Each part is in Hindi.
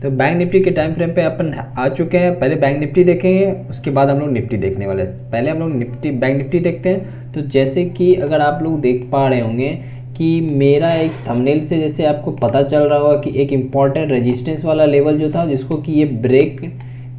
तो बैंक निफ्टी के टाइम फ्रेम पे अपन आ चुके हैं। पहले बैंक निफ्टी देखेंगे, उसके बाद हम लोग निफ्टी देखने वाले हैं। पहले हम लोग बैंक निफ्टी देखते हैं। तो जैसे कि अगर आप लोग देख पा रहे होंगे कि मेरा एक थंबनेल से जैसे आपको पता चल रहा होगा कि एक इम्पॉर्टेंट रेजिस्टेंस वाला लेवल जो था जिसको कि ये ब्रेक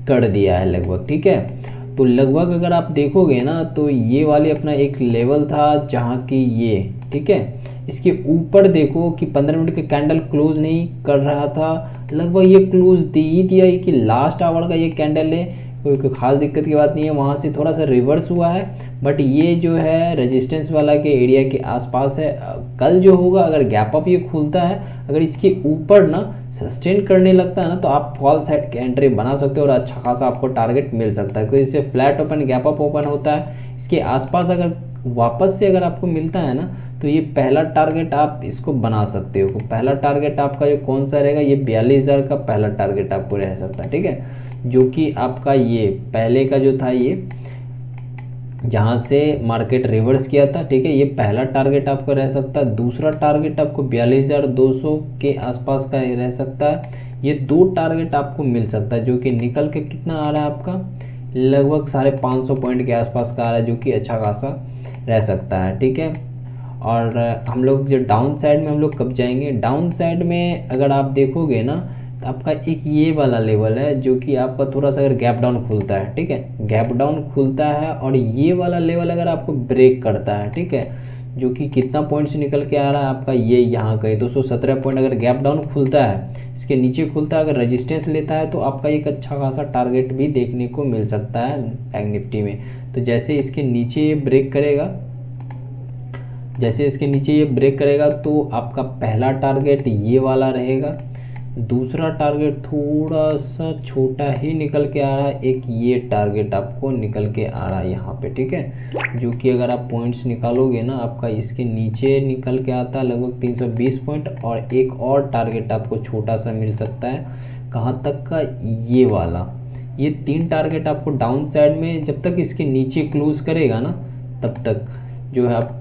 कर दिया है लगभग, ठीक है। तो लगभग अगर आप देखोगे ना तो ये वाली अपना एक लेवल था जहाँ की ये, ठीक है, इसके ऊपर देखो कि 15 मिनट के कैंडल क्लोज नहीं कर रहा था, लगभग ये क्लोज दे ही दिया कि लास्ट आवर का ये कैंडल है, कोई खास दिक्कत की बात नहीं है। वहाँ से थोड़ा सा रिवर्स हुआ है, बट ये जो है रेजिस्टेंस वाला के एरिया के आसपास है। कल जो होगा अगर गैप अप ये खुलता है, अगर इसके ऊपर ना सस्टेन करने लगता है ना, तो आप फॉल साइड की एंट्री बना सकते हो और अच्छा खासा आपको टारगेट मिल सकता है। क्योंकि इससे flat open gap up open होता है, इसके आसपास अगर वापस से अगर आपको मिलता है ना, तो ये पहला टारगेट आप इसको बना सकते हो। पहला टारगेट आपका जो कौन सा रहेगा, ये 42,000 का पहला टारगेट आपको रह सकता है, ठीक है, जो कि आपका ये पहले का जो था ये जहाँ से मार्केट रिवर्स किया था, ठीक है, ये पहला टारगेट आपका रह सकता है। दूसरा टारगेट आपको 42,200 के आसपास का रह सकता है। ये दो टारगेट आपको मिल सकता है, जो कि निकल के कितना आ रहा है आपका, लगभग 550 पॉइंट के आसपास का आ रहा है, जो कि अच्छा खासा रह सकता है, ठीक है। और हम लोग जो डाउन साइड में हम लोग कब जाएंगे, डाउन साइड में अगर आप देखोगे ना तो आपका एक ये वाला लेवल है जो कि आपका थोड़ा सा अगर गैप डाउन खुलता है, ठीक है, गैप डाउन खुलता है और ये वाला लेवल अगर आपको ब्रेक करता है, ठीक है, जो कि कितना पॉइंट से निकल के आ रहा है आपका ये यहाँ का 217 पॉइंट अगर गैप डाउन खुलता है, इसके नीचे खुलता है, अगर रेजिस्टेंस लेता है, तो आपका एक अच्छा खासा टारगेट भी देखने को मिल सकता है बैंक निफ्टी में। तो जैसे इसके नीचे ये ब्रेक करेगा, जैसे इसके नीचे ये ब्रेक करेगा, तो आपका पहला टारगेट ये वाला रहेगा। दूसरा टारगेट थोड़ा सा छोटा ही निकल के आ रहा है, एक ये टारगेट आपको निकल के आ रहा है यहाँ पे, ठीक है, जो कि अगर आप पॉइंट्स निकालोगे ना आपका इसके नीचे निकल के आता है लगभग 320 पॉइंट। और एक और टारगेट आपको छोटा सा मिल सकता है, कहाँ तक का, ये वाला। ये 3 टारगेट आपको डाउन साइड में जब तक इसके नीचे क्लोज करेगा ना तब तक जो है आप।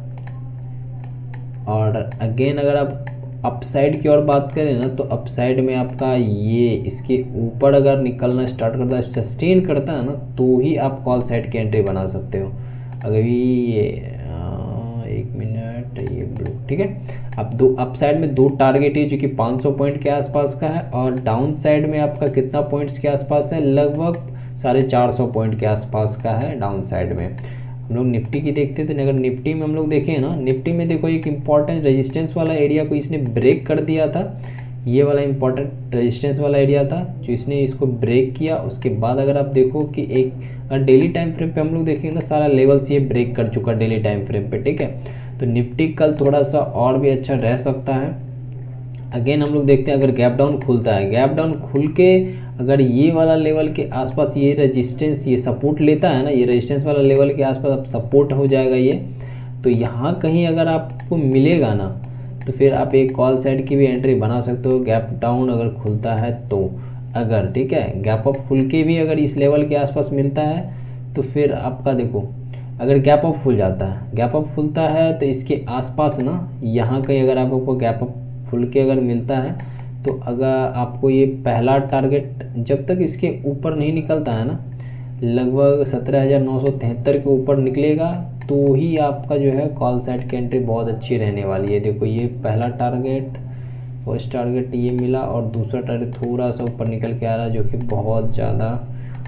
और अगेन अगर आप अपसाइड की ओर बात करें ना, तो अपसाइड में आपका ये इसके ऊपर अगर निकलना स्टार्ट करता है, सस्टेन करता है ना, तो ही आप कॉल साइड की एंट्री बना सकते हो। अगर ये 1 मिनट, ये ब्लू, ठीक है, अब दो अप साइड में दो टारगेट है जो कि 500 पॉइंट के आसपास का है, और डाउन साइड में आपका कितना पॉइंट्स के आसपास है, लगभग 450 पॉइंट के आसपास का है डाउन साइड में। हम लोग निफ्टी की देखते थे, अगर निफ्टी में हम लोग देखें ना, निफ्टी में देखो एक इम्पॉर्टेंट रेजिस्टेंस वाला एरिया को इसने ब्रेक कर दिया था। ये वाला इम्पॉर्टेंट रेजिस्टेंस वाला एरिया था जो इसने इसको ब्रेक किया। उसके बाद अगर आप देखो कि एक डेली टाइम फ्रेम पे हम लोग देखेंगे ना, सारा लेवल्स ये ब्रेक कर चुका डेली टाइम फ्रेम पे, ठीक है। तो निफ्टी कल थोड़ा सा और भी अच्छा रह सकता है। अगेन हम लोग देखते हैं अगर गैप डाउन खुलता है, गैप डाउन खुल के अगर ये वाला लेवल के आसपास ये रेजिस्टेंस ये सपोर्ट लेता है ना, ये रेजिस्टेंस वाला लेवल के आसपास अब सपोर्ट हो जाएगा ये, तो यहाँ कहीं अगर आपको मिलेगा ना, तो फिर आप एक कॉल साइड की भी एंट्री बना सकते हो, गैप डाउन अगर खुलता है तो। अगर ठीक है गैप अप खुल के भी अगर इस लेवल के आसपास मिलता है, तो फिर आपका देखो अगर गैप अप खुल जाता है, गैप अप खुलता है तो इसके आसपास ना यहाँ कहीं अगर आपको गैप अप खुल के अगर मिलता है, तो अगर आपको ये पहला टारगेट जब तक इसके ऊपर नहीं निकलता है ना, लगभग 17,973 के ऊपर निकलेगा, तो ही आपका जो है कॉल साइड की एंट्री बहुत अच्छी रहने वाली है। देखो ये पहला टारगेट, फर्स्ट टारगेट ये मिला, और दूसरा टारगेट थोड़ा सा ऊपर निकल के आ रहा है, जो कि बहुत ज़्यादा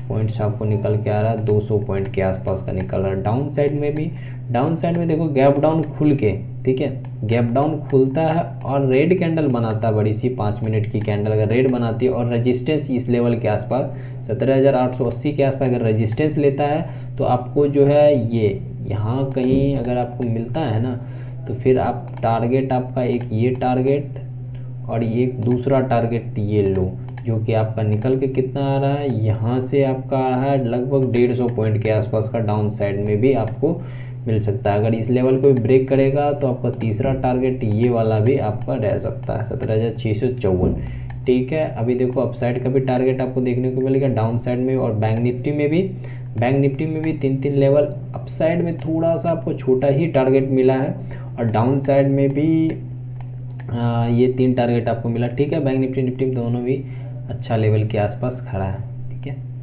पॉइंट्स आपको निकल के आ रहा है, 200 पॉइंट के आसपास का निकल रहा है। डाउन साइड में भी, डाउन साइड में देखो गैप डाउन खुल के, ठीक है, गैप डाउन खुलता है और रेड कैंडल बनाता है, बड़ी सी 5 मिनट की कैंडल अगर रेड बनाती है, और रेजिस्टेंस इस लेवल के आसपास 17,880 के आसपास अगर रेजिस्टेंस लेता है, तो आपको जो है ये यहाँ कहीं अगर आपको मिलता है ना, तो फिर आप टारगेट आपका एक ये टारगेट और ये दूसरा टारगेट ये लो, जो कि आपका निकल के कितना आ रहा है, यहाँ से आपका आ रहा है लगभग 150 पॉइंट के आसपास का डाउन साइड में भी आपको मिल सकता है। अगर इस लेवल को भी ब्रेक करेगा तो आपका तीसरा टारगेट ये वाला भी आपका रह सकता है 17,654, ठीक है। अभी देखो अपसाइड का भी टारगेट आपको देखने को मिलेगा डाउन साइड में, और बैंक निफ्टी में भी, बैंक निफ्टी में भी 3-3 लेवल, अपसाइड में थोड़ा सा आपको छोटा ही टारगेट मिला है, और डाउन साइड में भी ये 3 टारगेट आपको मिला, ठीक है। बैंक निफ्टी निफ्टी दोनों भी अच्छा लेवल के आसपास खड़ा है। ठीक है।